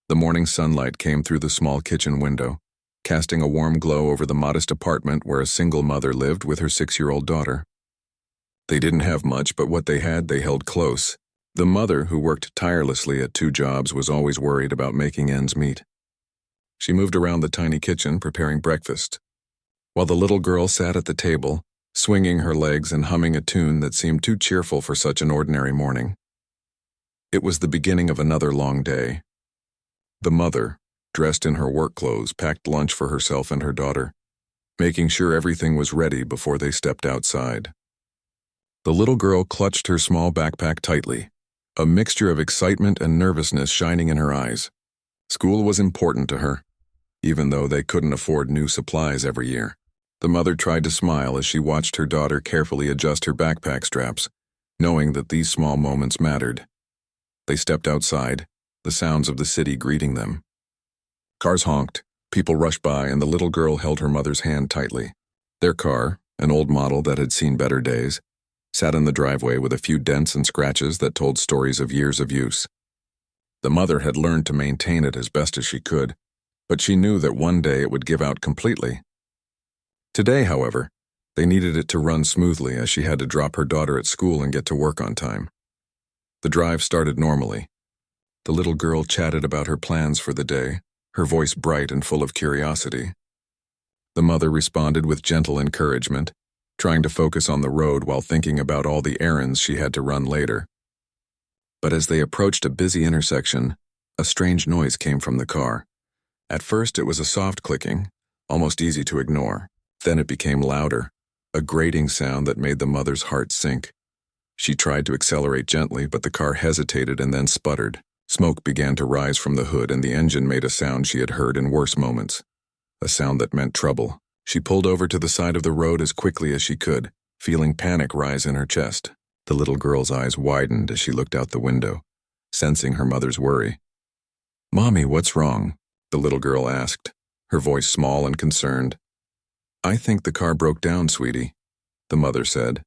The morning sunlight came through the small kitchen window, casting a warm glow over the modest apartment where a single mother lived with her 6-year-old daughter. They didn't have much, but what they had they held close. The mother, who worked tirelessly at 2 jobs, was always worried about making ends meet. She moved around the tiny kitchen preparing breakfast, while the little girl sat at the table, swinging her legs and humming a tune that seemed too cheerful for such an ordinary morning. It was the beginning of another long day. The mother, dressed in her work clothes, packed lunch for herself and her daughter, making sure everything was ready before they stepped outside. The little girl clutched her small backpack tightly, a mixture of excitement and nervousness shining in her eyes. School was important to her, even though they couldn't afford new supplies every year. The mother tried to smile as she watched her daughter carefully adjust her backpack straps, knowing that these small moments mattered. They stepped outside, the sounds of the city greeting them. Cars honked, people rushed by, and the little girl held her mother's hand tightly. Their car, an old model that had seen better days, sat in the driveway with a few dents and scratches that told stories of years of use. The mother had learned to maintain it as best as she could, but she knew that one day it would give out completely. Today, however, they needed it to run smoothly as she had to drop her daughter at school and get to work on time. The drive started normally. The little girl chatted about her plans for the day, her voice bright and full of curiosity. The mother responded with gentle encouragement, trying to focus on the road while thinking about all the errands she had to run later. But as they approached a busy intersection, a strange noise came from the car. At first it was a soft clicking, almost easy to ignore. Then it became louder, a grating sound that made the mother's heart sink. She tried to accelerate gently, but the car hesitated and then sputtered. Smoke began to rise from the hood, and the engine made a sound she had heard in worse moments. A sound that meant trouble. She pulled over to the side of the road as quickly as she could, feeling panic rise in her chest. The little girl's eyes widened as she looked out the window, sensing her mother's worry. "Mommy, what's wrong?" the little girl asked, her voice small and concerned. "I think the car broke down, sweetie," the mother said,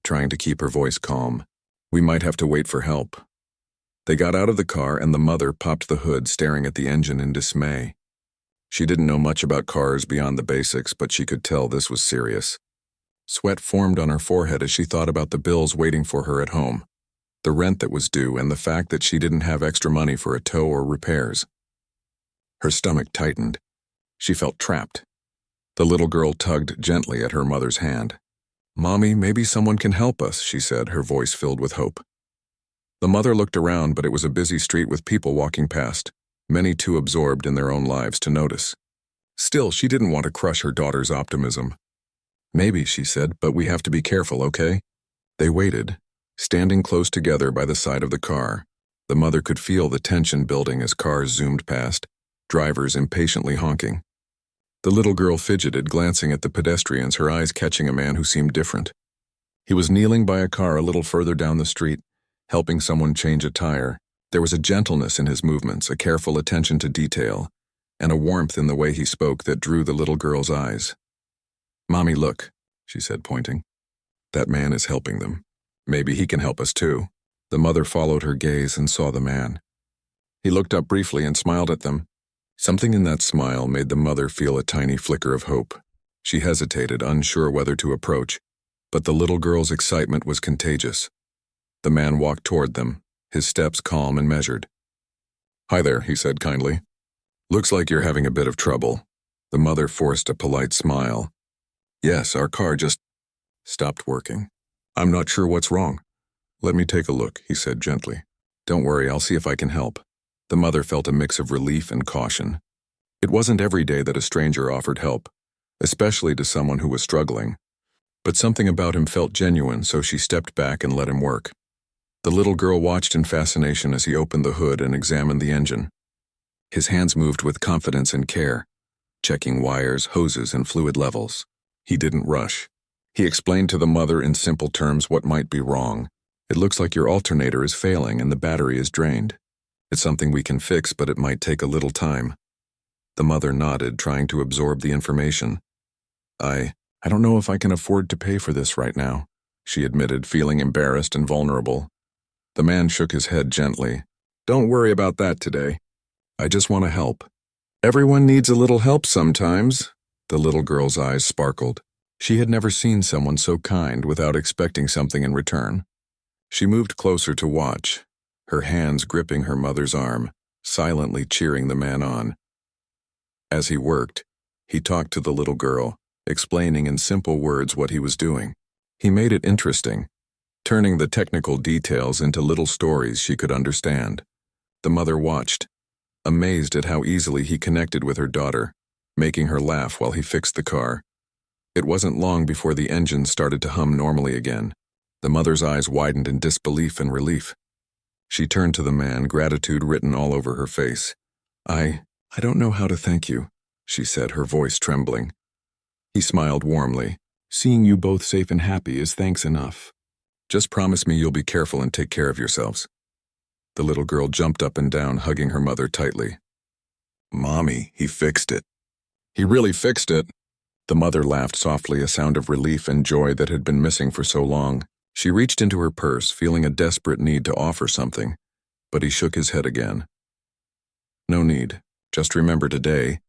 trying to keep her voice calm. "We might have to wait for help." They got out of the car and the mother popped the hood, staring at the engine in dismay. She didn't know much about cars beyond the basics, but she could tell this was serious. Sweat formed on her forehead as she thought about the bills waiting for her at home, the rent that was due, and the fact that she didn't have extra money for a tow or repairs. Her stomach tightened. She felt trapped. The little girl tugged gently at her mother's hand. "Mommy, maybe someone can help us," she said, her voice filled with hope. The mother looked around, but it was a busy street with people walking past, many too absorbed in their own lives to notice. Still, she didn't want to crush her daughter's optimism. "Maybe," she said, "but we have to be careful, okay?" They waited, standing close together by the side of the car. The mother could feel the tension building as cars zoomed past, drivers impatiently honking. The little girl fidgeted, glancing at the pedestrians, her eyes catching a man who seemed different. He was kneeling by a car a little further down the street, helping someone change a tire. There was a gentleness in his movements, a careful attention to detail, and a warmth in the way he spoke that drew the little girl's eyes. "Mommy, look," she said, pointing. "That man is helping them. Maybe he can help us too." The mother followed her gaze and saw the man. He looked up briefly and smiled at them. Something in that smile made the mother feel a tiny flicker of hope. She hesitated, unsure whether to approach, but the little girl's excitement was contagious. The man walked toward them, his steps calm and measured. "Hi there," he said kindly. "Looks like you're having a bit of trouble." The mother forced a polite smile. "Yes, our car just stopped working. I'm not sure what's wrong." "Let me take a look," he said gently. "Don't worry, I'll see if I can help." The mother felt a mix of relief and caution. It wasn't every day that a stranger offered help, especially to someone who was struggling. But something about him felt genuine, so she stepped back and let him work. The little girl watched in fascination as he opened the hood and examined the engine. His hands moved with confidence and care, checking wires, hoses, and fluid levels. He didn't rush. He explained to the mother in simple terms what might be wrong. "It looks like your alternator is failing and the battery is drained. It's something we can fix, but it might take a little time." The mother nodded, trying to absorb the information. I don't know if I can afford to pay for this right now," she admitted, feeling embarrassed and vulnerable. The man shook his head gently. "Don't worry about that today. I just want to help." "Everyone needs a little help sometimes." The little girl's eyes sparkled. She had never seen someone so kind without expecting something in return. She moved closer to watch, her hands gripping her mother's arm, silently cheering the man on. As he worked, he talked to the little girl, explaining in simple words what he was doing. He made it interesting, turning the technical details into little stories she could understand. The mother watched, amazed at how easily he connected with her daughter, making her laugh while he fixed the car. It wasn't long before the engine started to hum normally again. The mother's eyes widened in disbelief and relief. She turned to the man, gratitude written all over her face. I don't know how to thank you," she said, her voice trembling. He smiled warmly. "Seeing you both safe and happy is thanks enough. Just promise me you'll be careful and take care of yourselves." The little girl jumped up and down, hugging her mother tightly. "Mommy, he fixed it." "He really fixed it." The mother laughed softly, a sound of relief and joy that had been missing for so long. She reached into her purse, feeling a desperate need to offer something, but he shook his head again. "No need. Just remember today,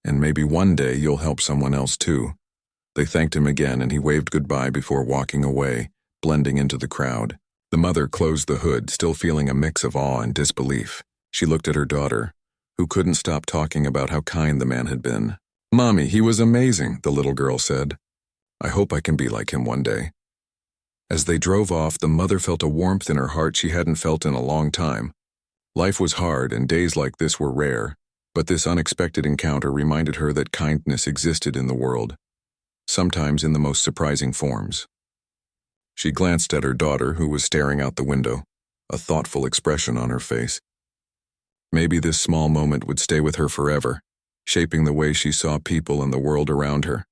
and maybe one day you'll help someone else too." They thanked him again, and he waved goodbye before walking away, blending into the crowd. The mother closed the hood, still feeling a mix of awe and disbelief. She looked at her daughter, who couldn't stop talking about how kind the man had been. "Mommy, he was amazing," the little girl said. "I hope I can be like him one day." As they drove off, the mother felt a warmth in her heart she hadn't felt in a long time. Life was hard, and days like this were rare, but this unexpected encounter reminded her that kindness existed in the world, sometimes in the most surprising forms. She glanced at her daughter, who was staring out the window, a thoughtful expression on her face. Maybe this small moment would stay with her forever, shaping the way she saw people and the world around her.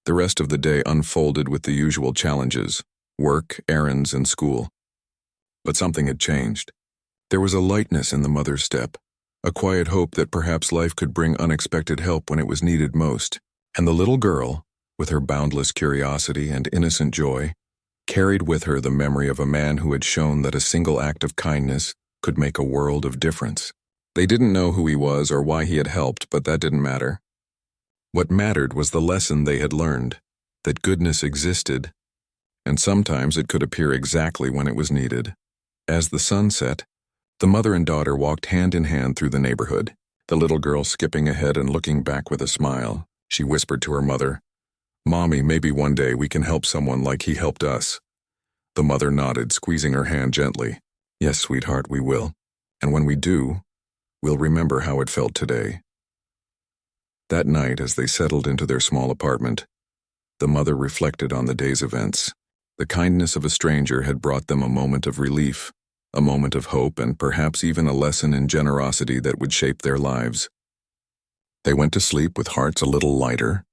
The rest of the day unfolded with the usual challenges: work, errands, and school. But something had changed. There was a lightness in the mother's step, a quiet hope that perhaps life could bring unexpected help when it was needed most. And the little girl, with her boundless curiosity and innocent joy, carried with her the memory of a man who had shown that a single act of kindness could make a world of difference. They didn't know who he was or why he had helped, but that didn't matter. What mattered was the lesson they had learned, that goodness existed, and sometimes it could appear exactly when it was needed. As the sun set, the mother and daughter walked hand in hand through the neighborhood, the little girl skipping ahead and looking back with a smile. She whispered to her mother, "Mommy, maybe one day we can help someone like he helped us." The mother nodded, squeezing her hand gently. "Yes, sweetheart, we will. And when we do, we'll remember how it felt today." That night, as they settled into their small apartment, the mother reflected on the day's events. The kindness of a stranger had brought them a moment of relief, a moment of hope, and perhaps even a lesson in generosity that would shape their lives. They went to sleep with hearts a little lighter,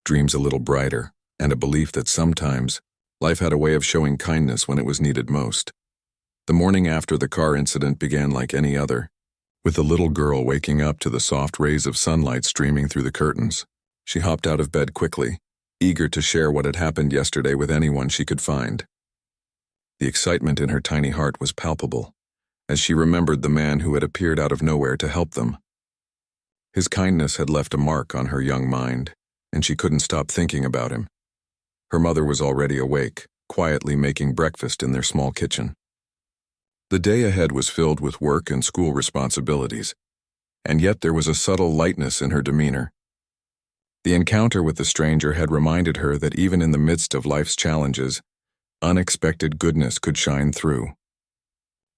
dreams a little brighter, and a belief that sometimes life had a way of showing kindness when it was needed most. The morning after the car incident began like any other, with the little girl waking up to the soft rays of sunlight streaming through the curtains. She hopped out of bed quickly, eager to share what had happened yesterday with anyone she could find. The excitement in her tiny heart was palpable, as she remembered the man who had appeared out of nowhere to help them. His kindness had left a mark on her young mind, and she couldn't stop thinking about him. Her mother was already awake, quietly making breakfast in their small kitchen. The day ahead was filled with work and school responsibilities, and yet there was a subtle lightness in her demeanor. The encounter with the stranger had reminded her that even in the midst of life's challenges, unexpected goodness could shine through.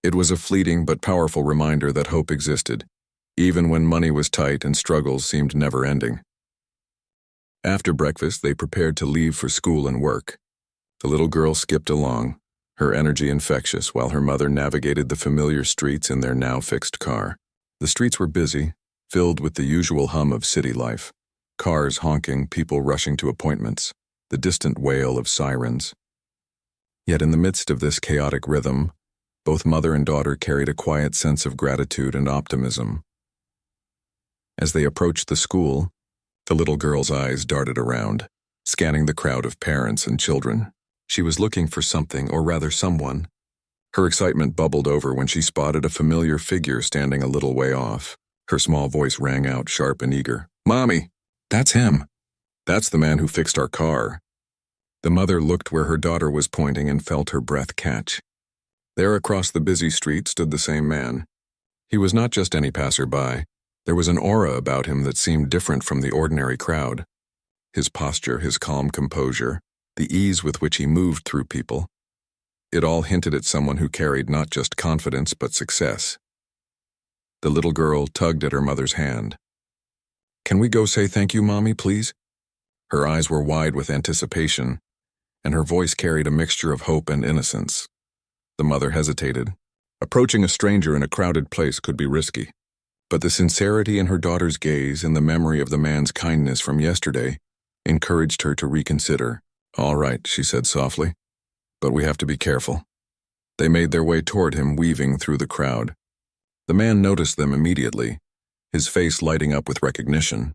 It was a fleeting but powerful reminder that hope existed, even when money was tight and struggles seemed never-ending. After breakfast, they prepared to leave for school and work. The little girl skipped along, her energy infectious, while her mother navigated the familiar streets in their now-fixed car. The streets were busy, filled with the usual hum of city life. Cars honking, people rushing to appointments, the distant wail of sirens. Yet in the midst of this chaotic rhythm, both mother and daughter carried a quiet sense of gratitude and optimism. As they approached the school, the little girl's eyes darted around, scanning the crowd of parents and children. She was looking for something, or rather someone. Her excitement bubbled over when she spotted a familiar figure standing a little way off. Her small voice rang out, sharp and eager. "Mommy, that's him. That's the man who fixed our car." The mother looked where her daughter was pointing and felt her breath catch. There across the busy street stood the same man. He was not just any passerby. There was an aura about him that seemed different from the ordinary crowd. His posture, his calm composure, the ease with which he moved through people. It all hinted at someone who carried not just confidence but success. The little girl tugged at her mother's hand. "Can we go say thank you, Mommy, please?" Her eyes were wide with anticipation, and her voice carried a mixture of hope and innocence. The mother hesitated. Approaching a stranger in a crowded place could be risky. But the sincerity in her daughter's gaze and the memory of the man's kindness from yesterday encouraged her to reconsider. "All right," she said softly, "but we have to be careful." They made their way toward him, weaving through the crowd. The man noticed them immediately, his face lighting up with recognition.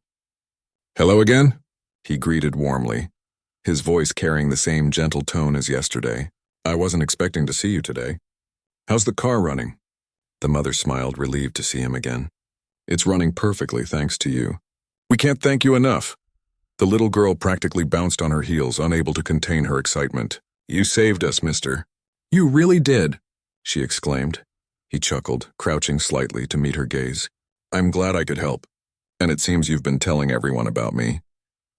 "Hello again?" he greeted warmly, his voice carrying the same gentle tone as yesterday. "I wasn't expecting to see you today. How's the car running?" The mother smiled, relieved to see him again. "It's running perfectly, thanks to you." "We can't thank you enough." The little girl practically bounced on her heels, unable to contain her excitement. "You saved us, mister." "You really did," she exclaimed. He chuckled, crouching slightly to meet her gaze. "I'm glad I could help. And it seems you've been telling everyone about me."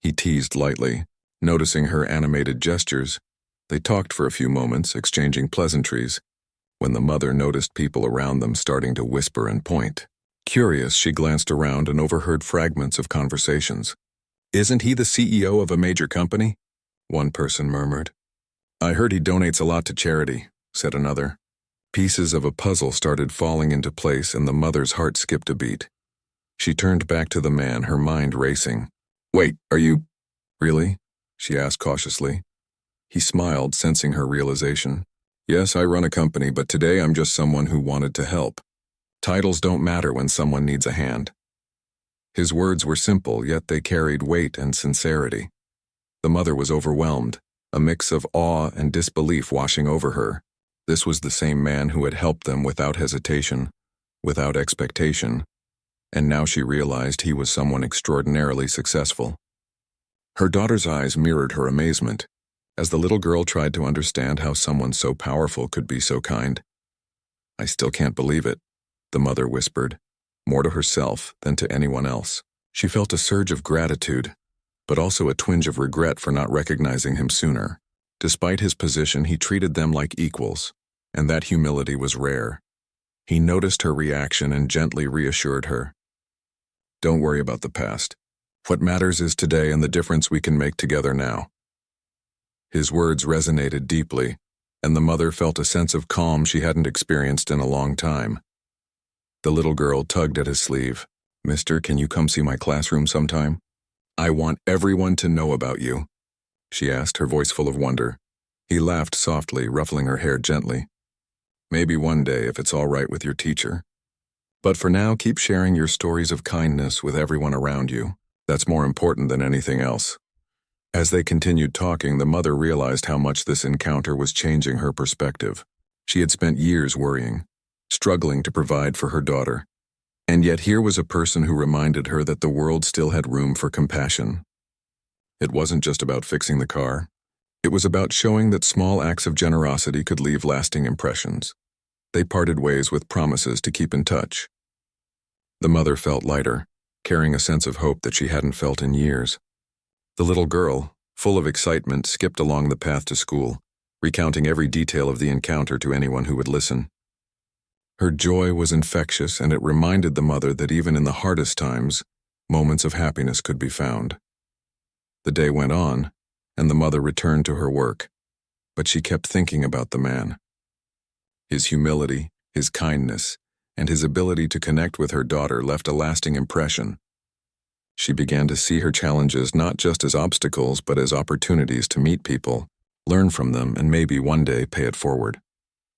He teased lightly, noticing her animated gestures. They talked for a few moments, exchanging pleasantries, when the mother noticed people around them starting to whisper and point. Curious, she glanced around and overheard fragments of conversations. "Isn't he the CEO of a major company?" one person murmured. "I heard he donates a lot to charity," said another. Pieces of a puzzle started falling into place and the mother's heart skipped a beat. She turned back to the man, her mind racing. "Wait, are you... really?" she asked cautiously. He smiled, sensing her realization. "Yes, I run a company, but today I'm just someone who wanted to help. Titles don't matter when someone needs a hand." His words were simple, yet they carried weight and sincerity. The mother was overwhelmed, a mix of awe and disbelief washing over her. This was the same man who had helped them without hesitation, without expectation, and now she realized he was someone extraordinarily successful. Her daughter's eyes mirrored her amazement, as the little girl tried to understand how someone so powerful could be so kind. "I still can't believe it," the mother whispered, more to herself than to anyone else. She felt a surge of gratitude, but also a twinge of regret for not recognizing him sooner. Despite his position, he treated them like equals, and that humility was rare. He noticed her reaction and gently reassured her. "Don't worry about the past. What matters is today and the difference we can make together now." His words resonated deeply, and the mother felt a sense of calm she hadn't experienced in a long time. The little girl tugged at his sleeve. "Mister, can you come see my classroom sometime? I want everyone to know about you," she asked, her voice full of wonder. He laughed softly, ruffling her hair gently. "Maybe one day, if it's all right with your teacher. But for now, keep sharing your stories of kindness with everyone around you. That's more important than anything else." As they continued talking, the mother realized how much this encounter was changing her perspective. She had spent years worrying, struggling to provide for her daughter. And yet here was a person who reminded her that the world still had room for compassion. It wasn't just about fixing the car. It was about showing that small acts of generosity could leave lasting impressions. They parted ways with promises to keep in touch. The mother felt lighter, carrying a sense of hope that she hadn't felt in years. The little girl, full of excitement, skipped along the path to school, recounting every detail of the encounter to anyone who would listen. Her joy was infectious, and it reminded the mother that even in the hardest times, moments of happiness could be found. The day went on, and the mother returned to her work, but she kept thinking about the man. His humility, his kindness, and his ability to connect with her daughter left a lasting impression. She began to see her challenges not just as obstacles but as opportunities to meet people, learn from them, and maybe one day pay it forward.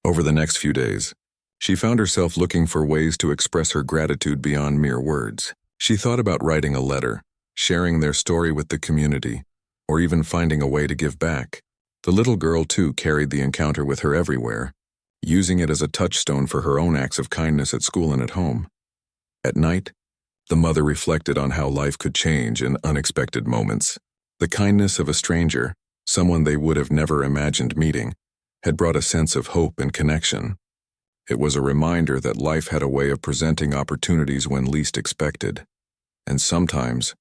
Over the next few days, she found herself looking for ways to express her gratitude beyond mere words. She thought about writing a letter, sharing their story with the community, or even finding a way to give back. The little girl, too, carried the encounter with her everywhere, using it as a touchstone for her own acts of kindness at school and at home. At night, The mother reflected on how life could change in unexpected moments. The kindness of a stranger, someone they would have never imagined meeting, had brought a sense of hope and connection. It was a reminder that life had a way of presenting opportunities when least expected. And sometimes,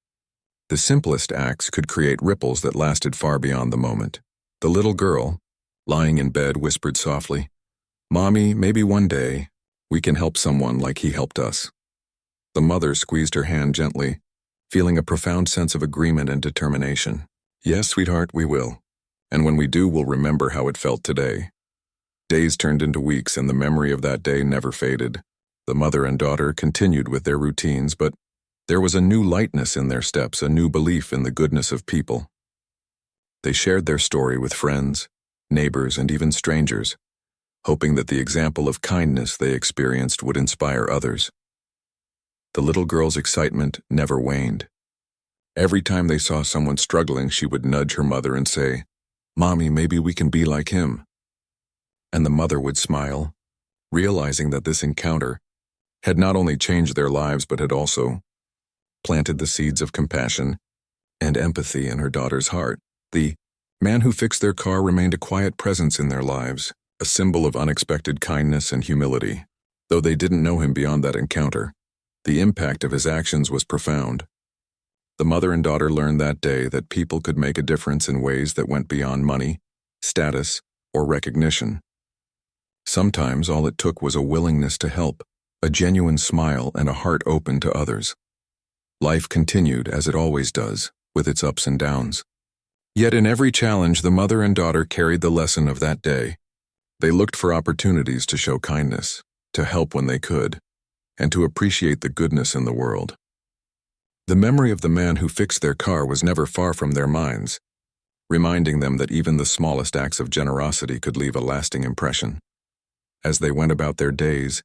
the simplest acts could create ripples that lasted far beyond the moment. The little girl, lying in bed, whispered softly, "Mommy, maybe one day, we can help someone like he helped us." The mother squeezed her hand gently, feeling a profound sense of agreement and determination. "Yes, sweetheart, we will. And when we do, we'll remember how it felt today." Days turned into weeks, and the memory of that day never faded. The mother and daughter continued with their routines, but there was a new lightness in their steps, a new belief in the goodness of people. They shared their story with friends, neighbors, and even strangers, hoping that the example of kindness they experienced would inspire others. The little girl's excitement never waned. Every time they saw someone struggling, she would nudge her mother and say, "Mommy, maybe we can be like him." And the mother would smile, realizing that this encounter had not only changed their lives but had also planted the seeds of compassion and empathy in her daughter's heart. The man who fixed their car remained a quiet presence in their lives, a symbol of unexpected kindness and humility. Though they didn't know him beyond that encounter, the impact of his actions was profound. The mother and daughter learned that day that people could make a difference in ways that went beyond money, status, or recognition. Sometimes all it took was a willingness to help, a genuine smile, and a heart open to others. Life continued as it always does, with its ups and downs. Yet in every challenge, the mother and daughter carried the lesson of that day. They looked for opportunities to show kindness, to help when they could, and to appreciate the goodness in the world. The memory of the man who fixed their car was never far from their minds, reminding them that even the smallest acts of generosity could leave a lasting impression. As they went about their days,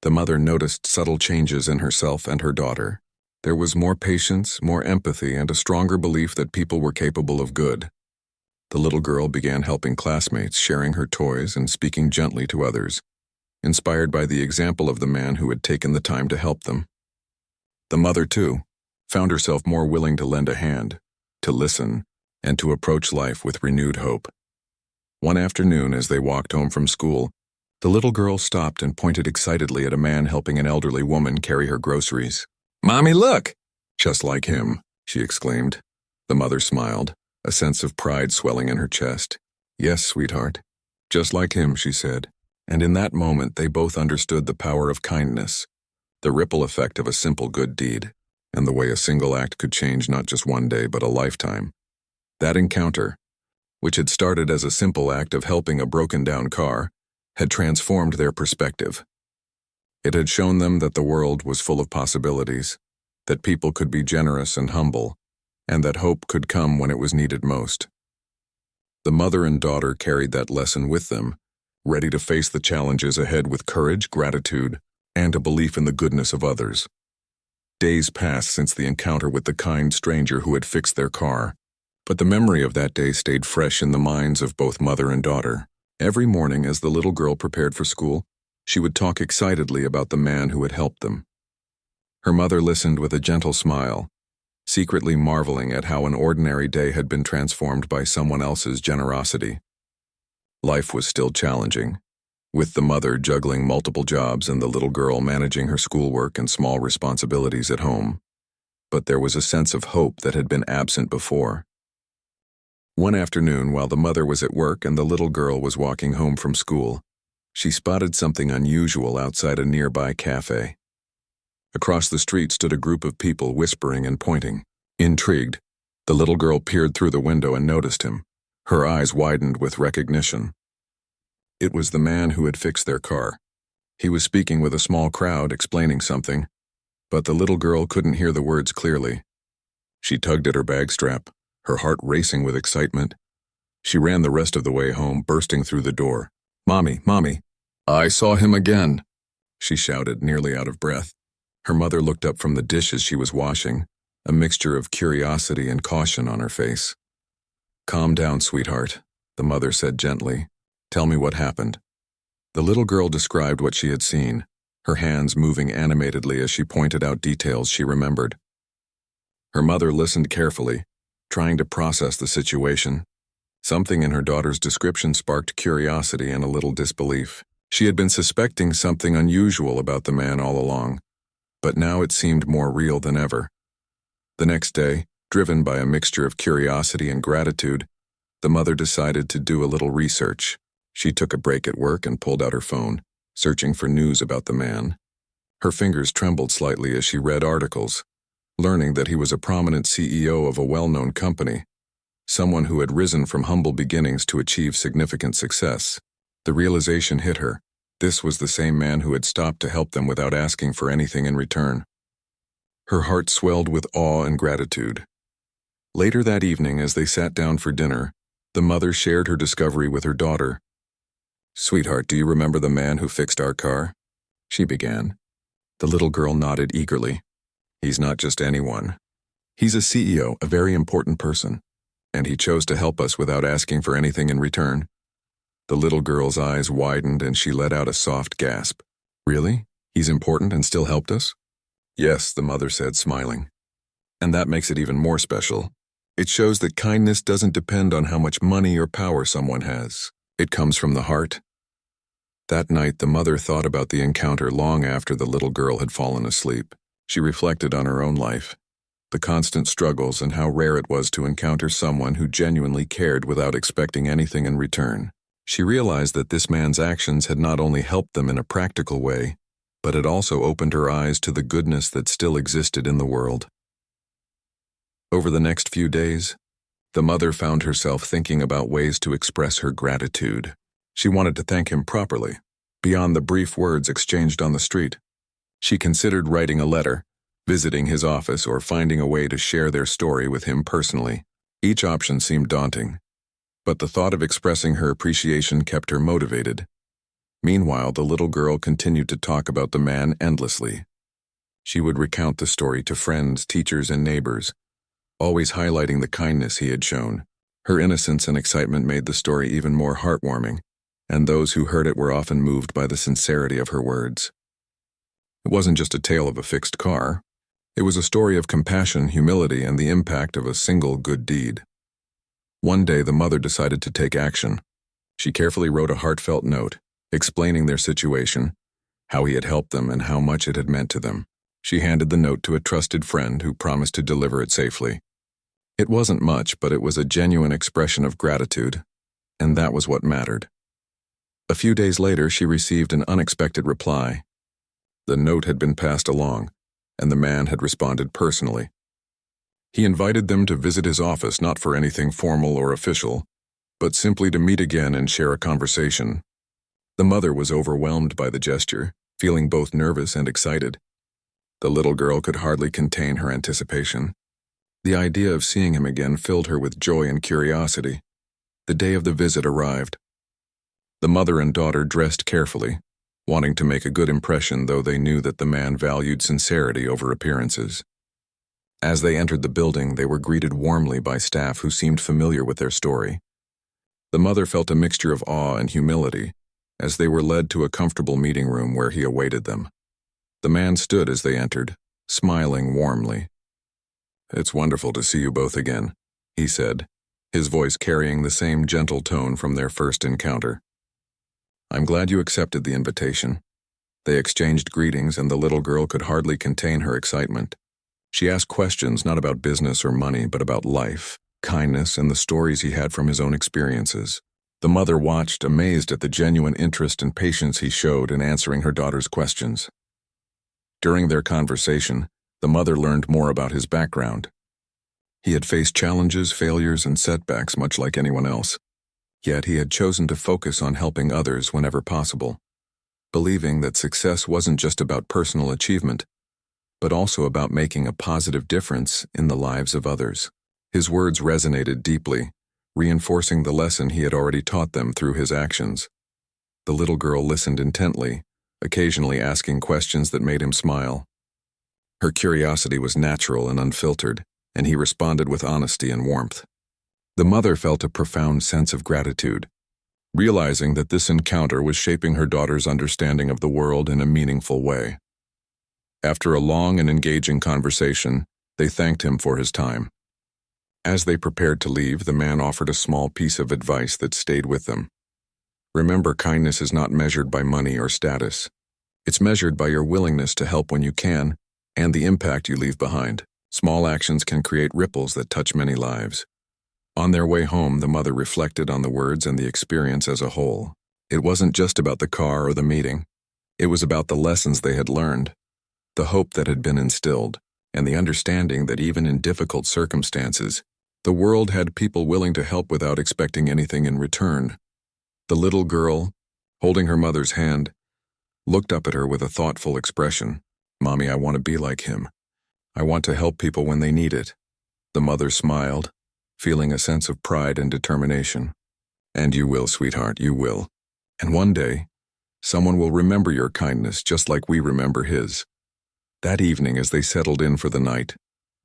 the mother noticed subtle changes in herself and her daughter. There was more patience, more empathy, and a stronger belief that people were capable of good. The little girl began helping classmates, sharing her toys, and speaking gently to others, inspired by the example of the man who had taken the time to help them. The mother, too, found herself more willing to lend a hand, to listen, and to approach life with renewed hope. One afternoon, as they walked home from school, the little girl stopped and pointed excitedly at a man helping an elderly woman carry her groceries. "Mommy, look!" "Just like him," she exclaimed. The mother smiled, a sense of pride swelling in her chest. "Yes, sweetheart, just like him," she said. And in that moment, they both understood the power of kindness, the ripple effect of a simple good deed, and the way a single act could change not just one day but a lifetime. That encounter, which had started as a simple act of helping a broken-down car, had transformed their perspective. It had shown them that the world was full of possibilities, that people could be generous and humble, and that hope could come when it was needed most. The mother and daughter carried that lesson with them, ready to face the challenges ahead with courage, gratitude, and a belief in the goodness of others. Days passed since the encounter with the kind stranger who had fixed their car, but the memory of that day stayed fresh in the minds of both mother and daughter. Every morning, as the little girl prepared for school, she would talk excitedly about the man who had helped them. Her mother listened with a gentle smile, secretly marveling at how an ordinary day had been transformed by someone else's generosity. Life was still challenging, with the mother juggling multiple jobs and the little girl managing her schoolwork and small responsibilities at home. But there was a sense of hope that had been absent before. One afternoon, while the mother was at work and the little girl was walking home from school, she spotted something unusual outside a nearby cafe. Across the street stood a group of people whispering and pointing. Intrigued, the little girl peered through the window and noticed him. Her eyes widened with recognition. It was the man who had fixed their car. He was speaking with a small crowd, explaining something, but the little girl couldn't hear the words clearly. She tugged at her bag strap, her heart racing with excitement. She ran the rest of the way home, bursting through the door. "Mommy, Mommy, I saw him again," she shouted, nearly out of breath. Her mother looked up from the dishes she was washing, a mixture of curiosity and caution on her face. "Calm down, sweetheart," the mother said gently. "Tell me what happened." The little girl described what she had seen, her hands moving animatedly as she pointed out details she remembered. Her mother listened carefully, trying to process the situation. Something in her daughter's description sparked curiosity and a little disbelief. She had been suspecting something unusual about the man all along, but now it seemed more real than ever. The next day, driven by a mixture of curiosity and gratitude, the mother decided to do a little research. She took a break at work and pulled out her phone, searching for news about the man. Her fingers trembled slightly as she read articles, learning that he was a prominent CEO of a well-known company, someone who had risen from humble beginnings to achieve significant success. The realization hit her. This was the same man who had stopped to help them without asking for anything in return. Her heart swelled with awe and gratitude. Later that evening, as they sat down for dinner, the mother shared her discovery with her daughter. "Sweetheart, do you remember the man who fixed our car?" she began. The little girl nodded eagerly. "He's not just anyone. He's a CEO, a very important person, and he chose to help us without asking for anything in return." The little girl's eyes widened and she let out a soft gasp. "Really? He's important and still helped us?" "Yes," the mother said, smiling. "And that makes it even more special. It shows that kindness doesn't depend on how much money or power someone has. It comes from the heart." That night, the mother thought about the encounter long after the little girl had fallen asleep. She reflected on her own life, the constant struggles and how rare it was to encounter someone who genuinely cared without expecting anything in return. She realized that this man's actions had not only helped them in a practical way, but it also opened her eyes to the goodness that still existed in the world. Over the next few days, the mother found herself thinking about ways to express her gratitude. She wanted to thank him properly, beyond the brief words exchanged on the street. She considered writing a letter, visiting his office, or finding a way to share their story with him personally. Each option seemed daunting, but the thought of expressing her appreciation kept her motivated. Meanwhile, the little girl continued to talk about the man endlessly. She would recount the story to friends, teachers, and neighbors, always highlighting the kindness he had shown. Her innocence and excitement made the story even more heartwarming, and those who heard it were often moved by the sincerity of her words. It wasn't just a tale of a fixed car. It was a story of compassion, humility, and the impact of a single good deed. One day, the mother decided to take action. She carefully wrote a heartfelt note, explaining their situation, how he had helped them, and how much it had meant to them. She handed the note to a trusted friend who promised to deliver it safely. It wasn't much, but it was a genuine expression of gratitude, and that was what mattered. A few days later, she received an unexpected reply. The note had been passed along, and the man had responded personally. He invited them to visit his office, not for anything formal or official, but simply to meet again and share a conversation. The mother was overwhelmed by the gesture, feeling both nervous and excited. The little girl could hardly contain her anticipation. The idea of seeing him again filled her with joy and curiosity. The day of the visit arrived. The mother and daughter dressed carefully, wanting to make a good impression, though they knew that the man valued sincerity over appearances. As they entered the building, they were greeted warmly by staff who seemed familiar with their story. The mother felt a mixture of awe and humility as they were led to a comfortable meeting room where he awaited them. The man stood as they entered, smiling warmly. "It's wonderful to see you both again," he said, his voice carrying the same gentle tone from their first encounter. "I'm glad you accepted the invitation." They exchanged greetings, and the little girl could hardly contain her excitement. She asked questions not about business or money, but about life, kindness, and the stories he had from his own experiences. The mother watched, amazed at the genuine interest and patience he showed in answering her daughter's questions. During their conversation, the mother learned more about his background. He had faced challenges, failures, and setbacks much like anyone else. Yet he had chosen to focus on helping others whenever possible, believing that success wasn't just about personal achievement, but also about making a positive difference in the lives of others. His words resonated deeply, reinforcing the lesson he had already taught them through his actions. The little girl listened intently, occasionally asking questions that made him smile. Her curiosity was natural and unfiltered, and he responded with honesty and warmth. The mother felt a profound sense of gratitude. realizing that this encounter was shaping her daughter's understanding of the world in a meaningful way. After a long and engaging conversation, they thanked him for his time. As they prepared to leave, the man offered a small piece of advice that stayed with them. Remember, kindness is not measured by money or status. It's measured by your willingness to help when you can and the impact you leave behind. Small actions can create ripples that touch many lives. On their way home, the mother reflected on the words and the experience as a whole. It wasn't just about the car or the meeting. It was about the lessons they had learned, the hope that had been instilled, and the understanding that even in difficult circumstances, the world had people willing to help without expecting anything in return. The little girl, holding her mother's hand, looked up at her with a thoughtful expression. "Mommy, I want to be like him. I want to help people when they need it." The mother smiled, feeling a sense of pride and determination. "And you will, sweetheart, you will. And one day, someone will remember your kindness just like we remember his." That evening, as they settled in for the night,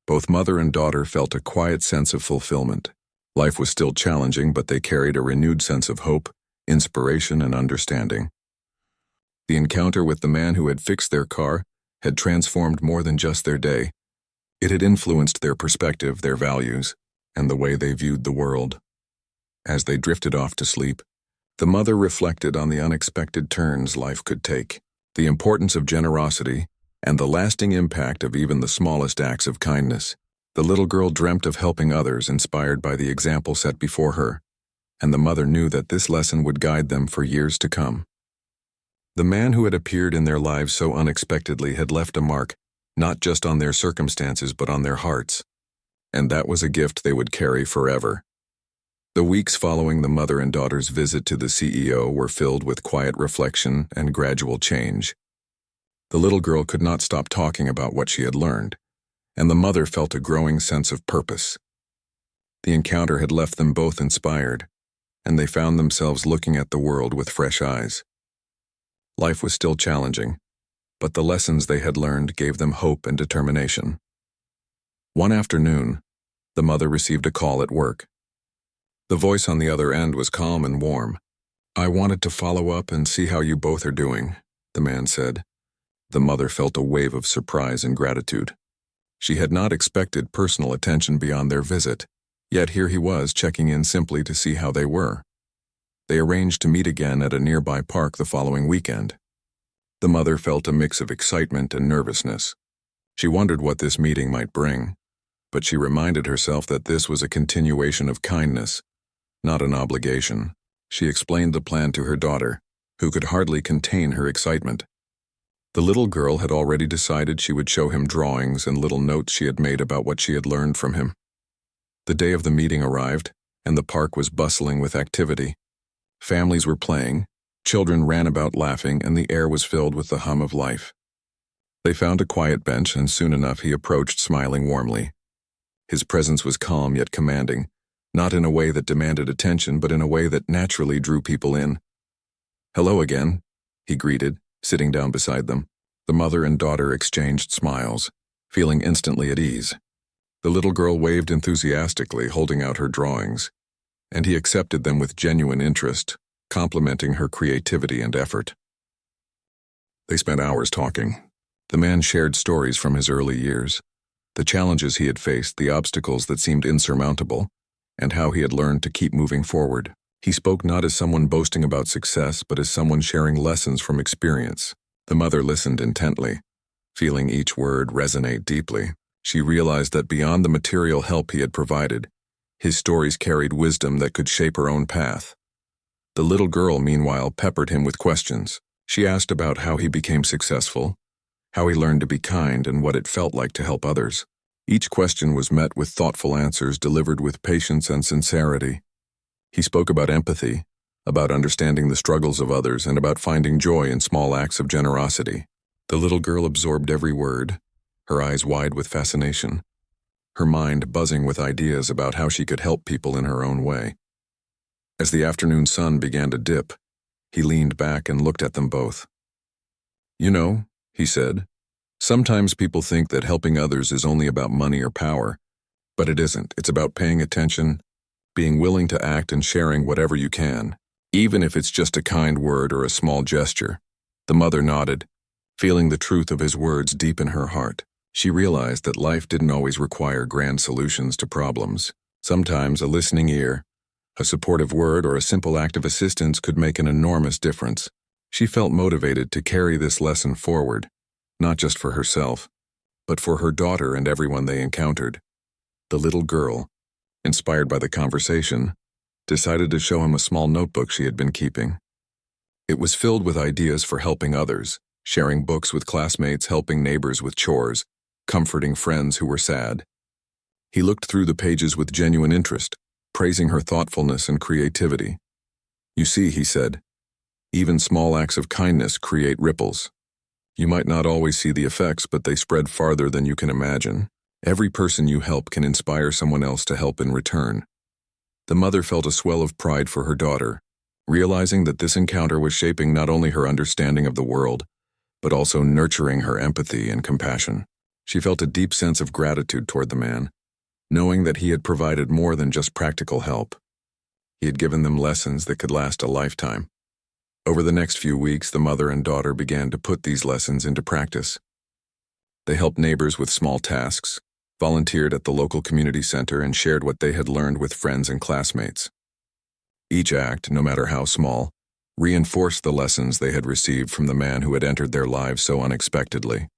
both mother and daughter felt a quiet sense of fulfillment. Life was still challenging, but they carried a renewed sense of hope, inspiration, and understanding. The encounter with the man who had fixed their car had transformed more than just their day. It had influenced their perspective, their values, and the way they viewed the world. As they drifted off to sleep, the mother reflected on the unexpected turns life could take, the importance of generosity, and the lasting impact of even the smallest acts of kindness. The little girl dreamt of helping others, inspired by the example set before her, and the mother knew that this lesson would guide them for years to come. The man who had appeared in their lives so unexpectedly had left a mark, not just on their circumstances but on their hearts, and that was a gift they would carry forever. The weeks following the mother and daughter's visit to the CEO were filled with quiet reflection and gradual change. The little girl could not stop talking about what she had learned, and the mother felt a growing sense of purpose. The encounter had left them both inspired, and they found themselves looking at the world with fresh eyes. Life was still challenging, but the lessons they had learned gave them hope and determination. One afternoon, the mother received a call at work. The voice on the other end was calm and warm. "I wanted to follow up and see how you both are doing," the man said. The mother felt a wave of surprise and gratitude. She had not expected personal attention beyond their visit, yet here he was checking in simply to see how they were. They arranged to meet again at a nearby park the following weekend. The mother felt a mix of excitement and nervousness. She wondered what this meeting might bring, but she reminded herself that this was a continuation of kindness, not an obligation. She explained the plan to her daughter, who could hardly contain her excitement. The little girl had already decided she would show him drawings and little notes she had made about what she had learned from him. The day of the meeting arrived, and the park was bustling with activity. Families were playing, children ran about laughing, and the air was filled with the hum of life. They found a quiet bench, and soon enough he approached, smiling warmly. His presence was calm yet commanding, not in a way that demanded attention, but in a way that naturally drew people in. "Hello again," he greeted, sitting down beside them. The mother and daughter exchanged smiles, feeling instantly at ease. The little girl waved enthusiastically, holding out her drawings, and he accepted them with genuine interest, complimenting her creativity and effort. They spent hours talking. The man shared stories from his early years, the challenges he had faced, the obstacles that seemed insurmountable, and how he had learned to keep moving forward. He spoke not as someone boasting about success, but as someone sharing lessons from experience. The mother listened intently, feeling each word resonate deeply. She realized that beyond the material help he had provided, his stories carried wisdom that could shape her own path. The little girl, meanwhile, peppered him with questions. She asked about how he became successful, how he learned to be kind, and what it felt like to help others. Each question was met with thoughtful answers delivered with patience and sincerity. He spoke about empathy, about understanding the struggles of others, and about finding joy in small acts of generosity. The little girl absorbed every word, her eyes wide with fascination, her mind buzzing with ideas about how she could help people in her own way. As the afternoon sun began to dip, he leaned back and looked at them both. "You know," he said, "sometimes people think that helping others is only about money or power, but it isn't. It's about paying attention, being willing to act, and sharing whatever you can. even if it's just a kind word or a small gesture. The mother nodded, feeling the truth of his words deep in her heart. She realized that life didn't always require grand solutions to problems. Sometimes a listening ear, a supportive word, or a simple act of assistance could make an enormous difference. She felt motivated to carry this lesson forward, not just for herself, but for her daughter and everyone they encountered. The little girl, inspired by the conversation, decided to show him a small notebook she had been keeping. It was filled with ideas for helping others, sharing books with classmates, helping neighbors with chores, comforting friends who were sad. He looked through the pages with genuine interest, praising her thoughtfulness and creativity. "You see," he said, "even small acts of kindness create ripples. You might not always see the effects, but they spread farther than you can imagine. Every person you help can inspire someone else to help in return." The mother felt a swell of pride for her daughter, realizing that this encounter was shaping not only her understanding of the world, but also nurturing her empathy and compassion. She felt a deep sense of gratitude toward the man, knowing that he had provided more than just practical help. He had given them lessons that could last a lifetime. Over the next few weeks, the mother and daughter began to put these lessons into practice. They helped neighbors with small tasks, volunteered at the local community center, and shared what they had learned with friends and classmates. Each act, no matter how small, reinforced the lessons they had received from the man who had entered their lives so unexpectedly.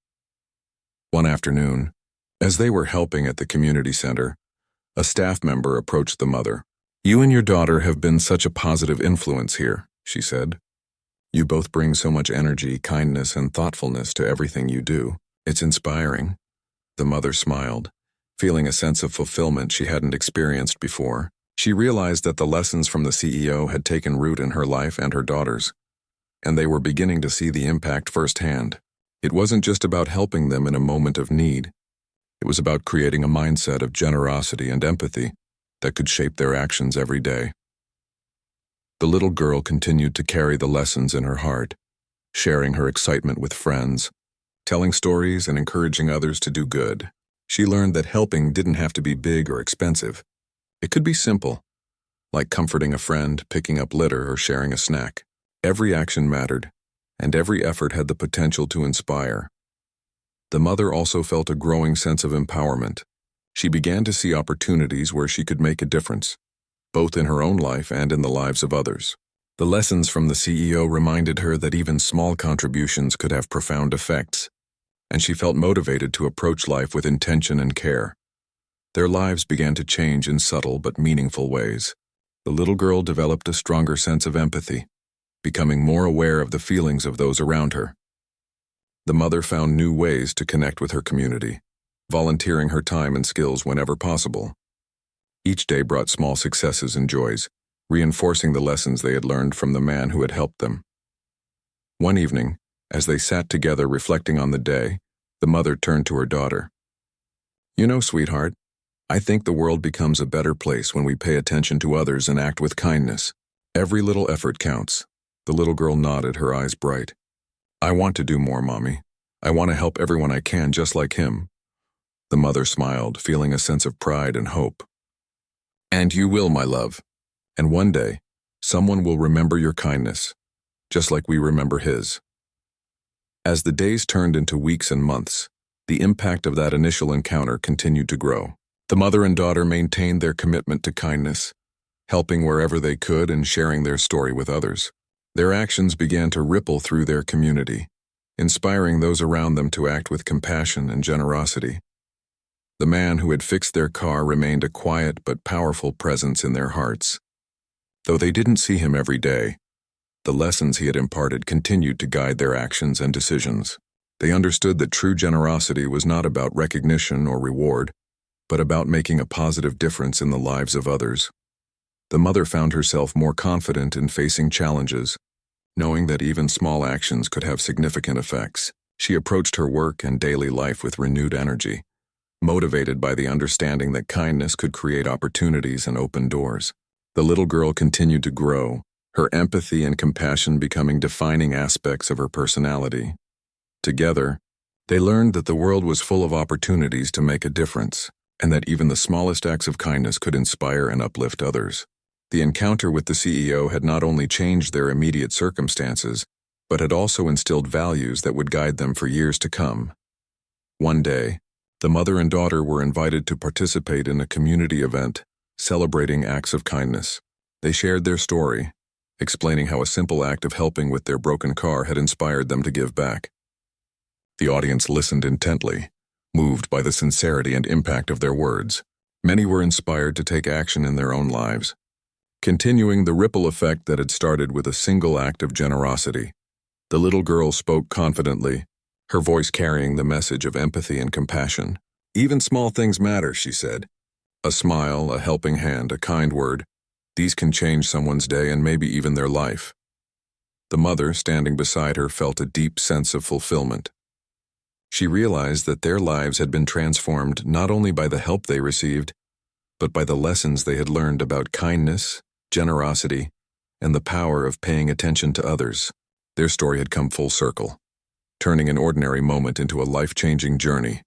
One afternoon, as they were helping at the community center, a staff member approached the mother. "You and your daughter have been such a positive influence here," she said. "You both bring so much energy, kindness, and thoughtfulness to everything you do. It's inspiring." The mother smiled, feeling a sense of fulfillment she hadn't experienced before. She realized that the lessons from the CEO had taken root in her life and her daughter's, and they were beginning to see the impact firsthand. It wasn't just about helping them in a moment of need. It was about creating a mindset of generosity and empathy that could shape their actions every day. The little girl continued to carry the lessons in her heart, sharing her excitement with friends, telling stories and encouraging others to do good. She learned that helping didn't have to be big or expensive. It could be simple, like comforting a friend, picking up litter, or sharing a snack. Every action mattered, and every effort had the potential to inspire. The mother also felt a growing sense of empowerment. She began to see opportunities where she could make a difference, both in her own life and in the lives of others. The lessons from the CEO reminded her that even small contributions could have profound effects, and she felt motivated to approach life with intention and care. Their lives began to change in subtle but meaningful ways. The little girl developed a stronger sense of empathy, becoming more aware of the feelings of those around her. The mother found new ways to connect with her community, volunteering her time and skills whenever possible. Each day brought small successes and joys, reinforcing the lessons they had learned from the man who had helped them. One evening, as they sat together reflecting on the day, the mother turned to her daughter. "You know, sweetheart, I think the world becomes a better place when we pay attention to others and act with kindness. Every little effort counts." The little girl nodded, her eyes bright. "I want to do more, Mommy. I want to help everyone I can, just like him." The mother smiled, feeling a sense of pride and hope. "And you will, my love. And one day, someone will remember your kindness, just like we remember his." As the days turned into weeks and months, the impact of that initial encounter continued to grow. The mother and daughter maintained their commitment to kindness, helping wherever they could and sharing their story with others. Their actions began to ripple through their community, inspiring those around them to act with compassion and generosity. The man who had fixed their car remained a quiet but powerful presence in their hearts. Though they didn't see him every day, the lessons he had imparted continued to guide their actions and decisions. They understood that true generosity was not about recognition or reward, but about making a positive difference in the lives of others. The mother found herself more confident in facing challenges, knowing that even small actions could have significant effects. She approached her work and daily life with renewed energy, motivated by the understanding that kindness could create opportunities and open doors. The little girl continued to grow, her empathy and compassion becoming defining aspects of her personality. Together, they learned that the world was full of opportunities to make a difference, and that even the smallest acts of kindness could inspire and uplift others. The encounter with the CEO had not only changed their immediate circumstances, but had also instilled values that would guide them for years to come. One day, the mother and daughter were invited to participate in a community event celebrating acts of kindness. They shared their story, explaining how a simple act of helping with their broken car had inspired them to give back. The audience listened intently, moved by the sincerity and impact of their words. Many were inspired to take action in their own lives, continuing the ripple effect that had started with a single act of generosity. The little girl spoke confidently, her voice carrying the message of empathy and compassion. "Even small things matter," she said. "A smile, a helping hand, a kind word, these can change someone's day and maybe even their life." The mother, standing beside her, felt a deep sense of fulfillment. She realized that their lives had been transformed not only by the help they received, but by the lessons they had learned about kindness, generosity, and the power of paying attention to others. Their story had come full circle, turning an ordinary moment into a life-changing journey.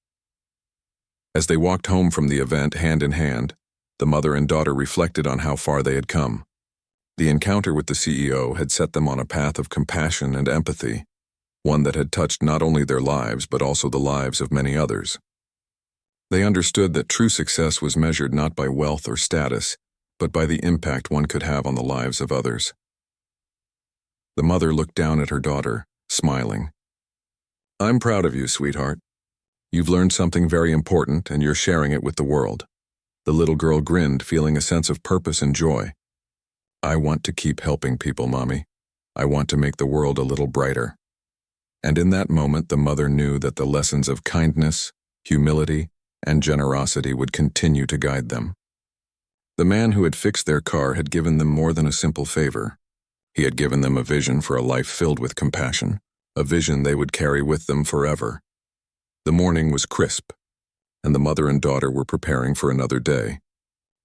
As they walked home from the event hand in hand, the mother and daughter reflected on how far they had come. The encounter with the CEO had set them on a path of compassion and empathy, one that had touched not only their lives but also the lives of many others. They understood that true success was measured not by wealth or status, but by the impact one could have on the lives of others. The mother looked down at her daughter, smiling. "I'm proud of you, sweetheart. You've learned something very important and you're sharing it with the world." The little girl grinned, feeling a sense of purpose and joy. "I want to keep helping people, Mommy. I want to make the world a little brighter." And in that moment, the mother knew that the lessons of kindness, humility, and generosity would continue to guide them. The man who had fixed their car had given them more than a simple favor. He had given them a vision for a life filled with compassion, a vision they would carry with them forever. The morning was crisp, and the mother and daughter were preparing for another day.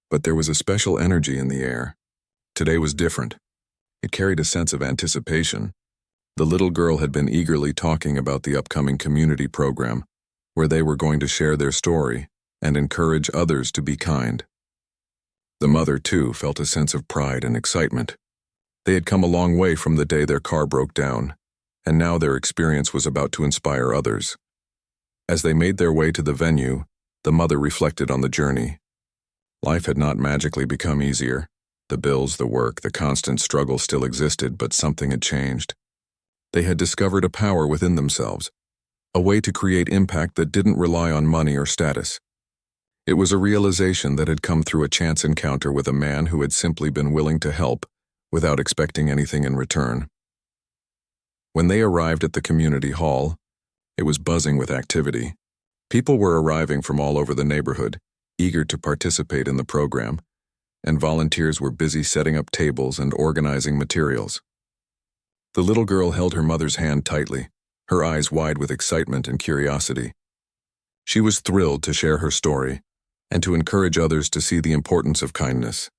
But there was a special energy in the air. Today was different. It carried a sense of anticipation. The little girl had been eagerly talking about the upcoming community program, where they were going to share their story and encourage others to be kind. The mother, too, felt a sense of pride and excitement. They had come a long way from the day their car broke down, and now their experience was about to inspire others. As they made their way to the venue, the mother reflected on the journey. Life had not magically become easier. The bills, the work, the constant struggle still existed, but something had changed. They had discovered a power within themselves, a way to create impact that didn't rely on money or status. It was a realization that had come through a chance encounter with a man who had simply been willing to help without expecting anything in return. When they arrived at the community hall, it was buzzing with activity. People were arriving from all over the neighborhood, eager to participate in the program, and volunteers were busy setting up tables and organizing materials. The little girl held her mother's hand tightly, her eyes wide with excitement and curiosity. She was thrilled to share her story and to encourage others to see the importance of kindness.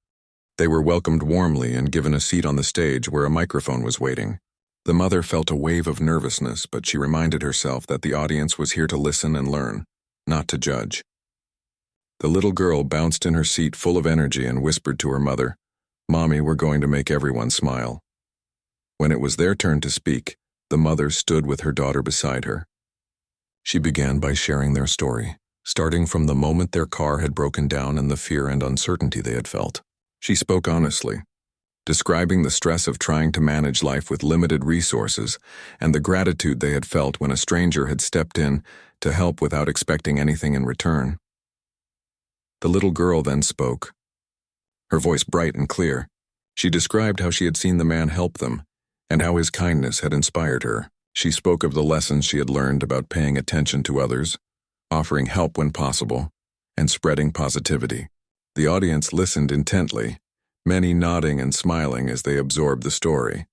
They were welcomed warmly and given a seat on the stage where a microphone was waiting. The mother felt a wave of nervousness, but she reminded herself that the audience was here to listen and learn, not to judge. The little girl bounced in her seat full of energy and whispered to her mother, "Mommy, we're going to make everyone smile." When it was their turn to speak, the mother stood with her daughter beside her. She began by sharing their story, starting from the moment their car had broken down and the fear and uncertainty they had felt. She spoke honestly, describing the stress of trying to manage life with limited resources and the gratitude they had felt when a stranger had stepped in to help without expecting anything in return. The little girl then spoke, her voice bright and clear. She described how she had seen the man help them and how his kindness had inspired her. She spoke of the lessons she had learned about paying attention to others, offering help when possible, and spreading positivity. The audience listened intently, many nodding and smiling as they absorbed the story.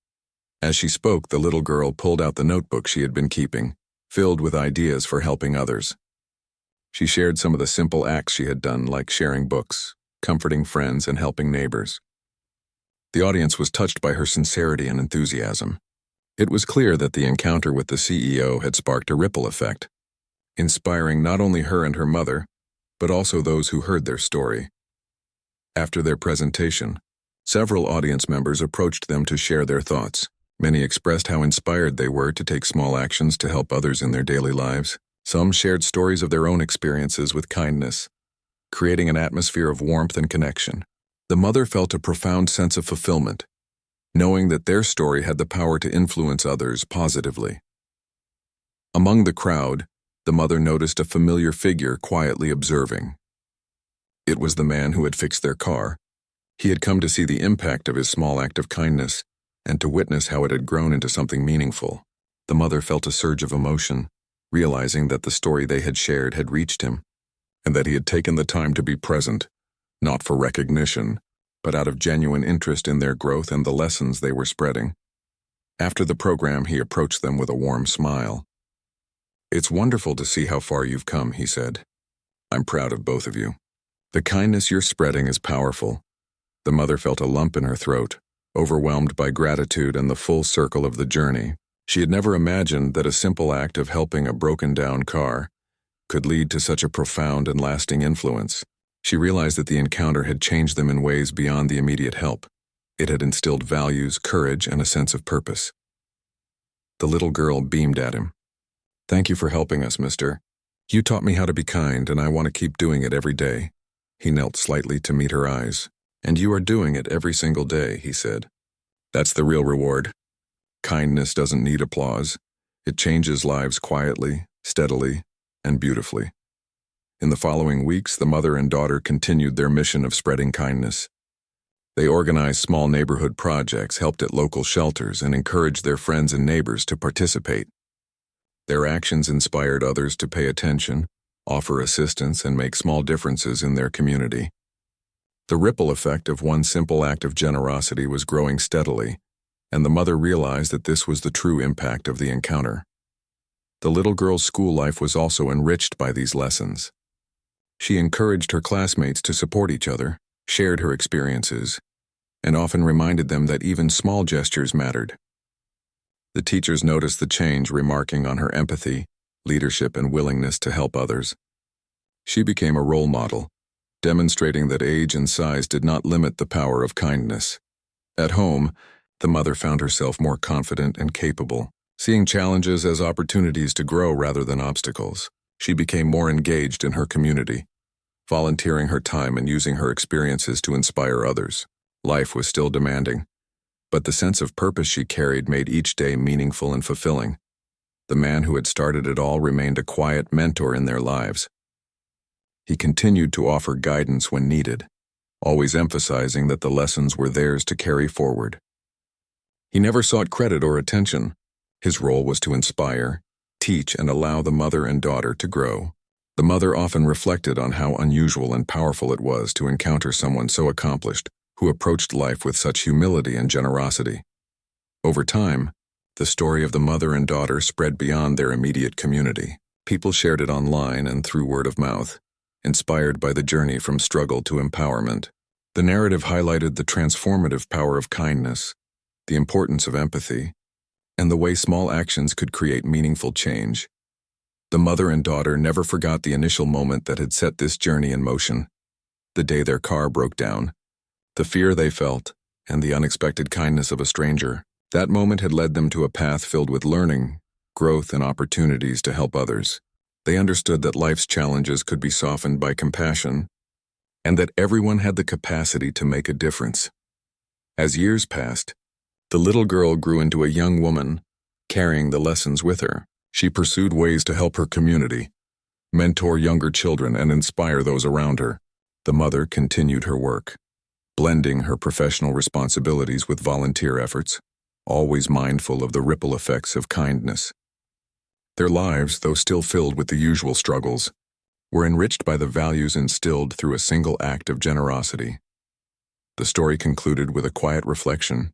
As she spoke, the little girl pulled out the notebook she had been keeping, filled with ideas for helping others. She shared some of the simple acts she had done, like sharing books, comforting friends, and helping neighbors. The audience was touched by her sincerity and enthusiasm. It was clear that the encounter with the CEO had sparked a ripple effect, inspiring not only her and her mother, but also those who heard their story. After their presentation, Several audience members approached them to share their thoughts. Many expressed how inspired they were to take small actions to help others in their daily lives. Some shared stories of their own experiences with kindness, creating an atmosphere of warmth and connection. The mother felt a profound sense of fulfillment, knowing that their story had the power to influence others positively. Among the crowd, the mother noticed a familiar figure quietly observing. It was the man who had fixed their car. He had come to see the impact of his small act of kindness and to witness how it had grown into something meaningful. The mother felt a surge of emotion, realizing that the story they had shared had reached him, and that he had taken the time to be present, not for recognition, but out of genuine interest in their growth and the lessons they were spreading. After the program, he approached them with a warm smile. "It's wonderful to see how far you've come," he said. "I'm proud of both of you. The kindness you're spreading is powerful." The mother felt a lump in her throat, overwhelmed by gratitude and the full circle of the journey. She had never imagined that a simple act of helping a broken-down car could lead to such a profound and lasting influence. She realized that the encounter had changed them in ways beyond the immediate help. It had instilled values, courage, and a sense of purpose. The little girl beamed at him. "Thank you for helping us, mister. You taught me how to be kind, and I want to keep doing it every day." He knelt slightly to meet her eyes. "And you are doing it every single day," he said. "That's the real reward. Kindness doesn't need applause. It changes lives quietly, steadily, and beautifully." In the following weeks, the mother and daughter continued their mission of spreading kindness. They organized small neighborhood projects, helped at local shelters, and encouraged their friends and neighbors to participate. Their actions inspired others to pay attention, offer assistance, and make small differences in their community. The ripple effect of one simple act of generosity was growing steadily, and the mother realized that this was the true impact of the encounter. The little girl's school life was also enriched by these lessons. She encouraged her classmates to support each other, shared her experiences, and often reminded them that even small gestures mattered. The teachers noticed the change, remarking on her empathy, leadership, and willingness to help others. She became a role model, demonstrating that age and size did not limit the power of kindness. At home, the mother found herself more confident and capable, seeing challenges as opportunities to grow rather than obstacles. She became more engaged in her community, volunteering her time and using her experiences to inspire others. Life was still demanding, but the sense of purpose she carried made each day meaningful and fulfilling. The man who had started it all remained a quiet mentor in their lives. He continued to offer guidance when needed, always emphasizing that the lessons were theirs to carry forward. He never sought credit or attention. His role was to inspire, teach, and allow the mother and daughter to grow. The mother often reflected on how unusual and powerful it was to encounter someone so accomplished, who approached life with such humility and generosity. Over time, the story of the mother and daughter spread beyond their immediate community. People shared it online and through word of mouth, inspired by the journey from struggle to empowerment. The narrative highlighted the transformative power of kindness, the importance of empathy, and the way small actions could create meaningful change. The mother and daughter never forgot the initial moment that had set this journey in motion. The day their car broke down, the fear they felt, and the unexpected kindness of a stranger. That moment had led them to a path filled with learning, growth, and opportunities to help others. They understood that life's challenges could be softened by compassion, and that everyone had the capacity to make a difference. As years passed, the little girl grew into a young woman, carrying the lessons with her. She pursued ways to help her community, mentor younger children, and inspire those around her. The mother continued her work, blending her professional responsibilities with volunteer efforts, always mindful of the ripple effects of kindness. Their lives, though still filled with the usual struggles, were enriched by the values instilled through a single act of generosity. The story concluded with a quiet reflection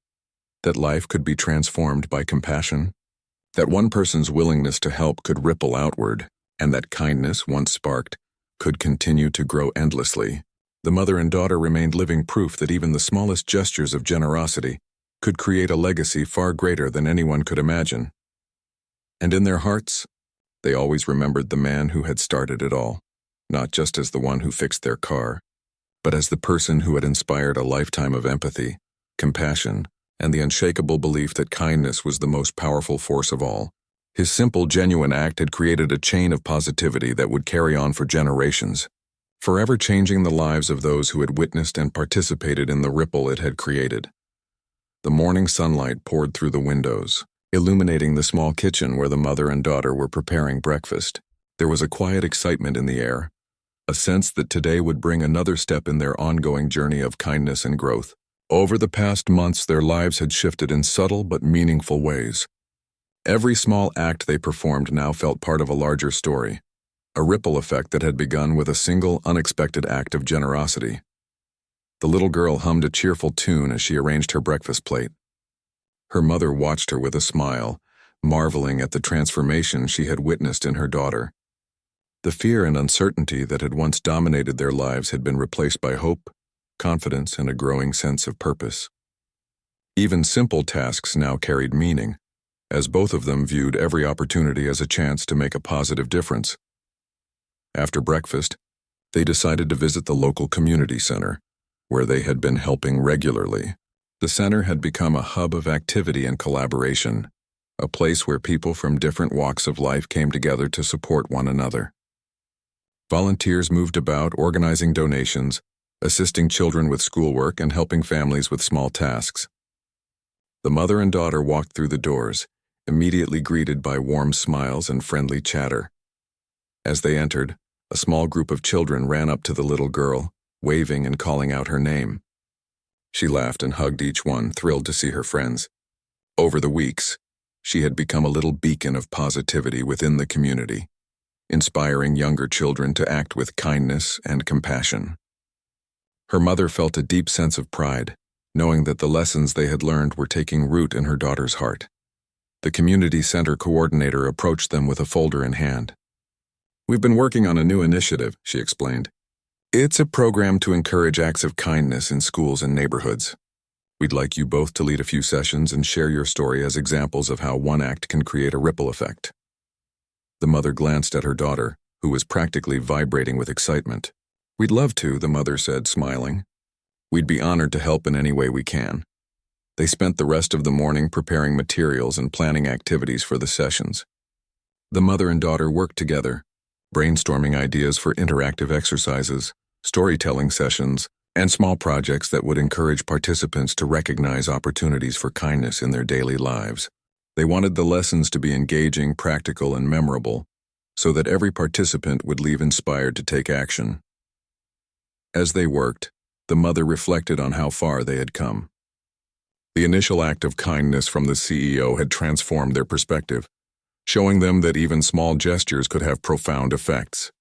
that life could be transformed by compassion, that one person's willingness to help could ripple outward, and that kindness, once sparked, could continue to grow endlessly. The mother and daughter remained living proof that even the smallest gestures of generosity could create a legacy far greater than anyone could imagine. And in their hearts, they always remembered the man who had started it all, not just as the one who fixed their car, but as the person who had inspired a lifetime of empathy, compassion, and the unshakable belief that kindness was the most powerful force of all. His simple, genuine act had created a chain of positivity that would carry on for generations, forever changing the lives of those who had witnessed and participated in the ripple it had created. The morning sunlight poured through the windows, illuminating the small kitchen where the mother and daughter were preparing breakfast. There was a quiet excitement in the air, a sense that today would bring another step in their ongoing journey of kindness and growth. Over the past months, their lives had shifted in subtle but meaningful ways. Every small act they performed now felt part of a larger story, a ripple effect that had begun with a single, unexpected act of generosity. The little girl hummed a cheerful tune as she arranged her breakfast plate. Her mother watched her with a smile, marveling at the transformation she had witnessed in her daughter. The fear and uncertainty that had once dominated their lives had been replaced by hope, confidence, and a growing sense of purpose. Even simple tasks now carried meaning, as both of them viewed every opportunity as a chance to make a positive difference. After breakfast, they decided to visit the local community center, where they had been helping regularly. The center had become a hub of activity and collaboration, a place where people from different walks of life came together to support one another. Volunteers moved about, organizing donations, assisting children with schoolwork, and helping families with small tasks. The mother and daughter walked through the doors, immediately greeted by warm smiles and friendly chatter. As they entered, a small group of children ran up to the little girl, waving and calling out her name. She laughed and hugged each one, thrilled to see her friends. Over the weeks, she had become a little beacon of positivity within the community, inspiring younger children to act with kindness and compassion. Her mother felt a deep sense of pride, knowing that the lessons they had learned were taking root in her daughter's heart. The community center coordinator approached them with a folder in hand. "We've been working on a new initiative," she explained. "It's a program to encourage acts of kindness in schools and neighborhoods. We'd like you both to lead a few sessions and share your story as examples of how one act can create a ripple effect." The mother glanced at her daughter, who was practically vibrating with excitement. "We'd love to," the mother said, smiling. "We'd be honored to help in any way we can." They spent the rest of the morning preparing materials and planning activities for the sessions. The mother and daughter worked together, brainstorming ideas for interactive exercises, storytelling sessions, and small projects that would encourage participants to recognize opportunities for kindness in their daily lives. They wanted the lessons to be engaging, practical, and memorable, so that every participant would leave inspired to take action. As they worked, the mother reflected on how far they had come. The initial act of kindness from the CEO had transformed their perspective, showing them that even small gestures could have profound effects.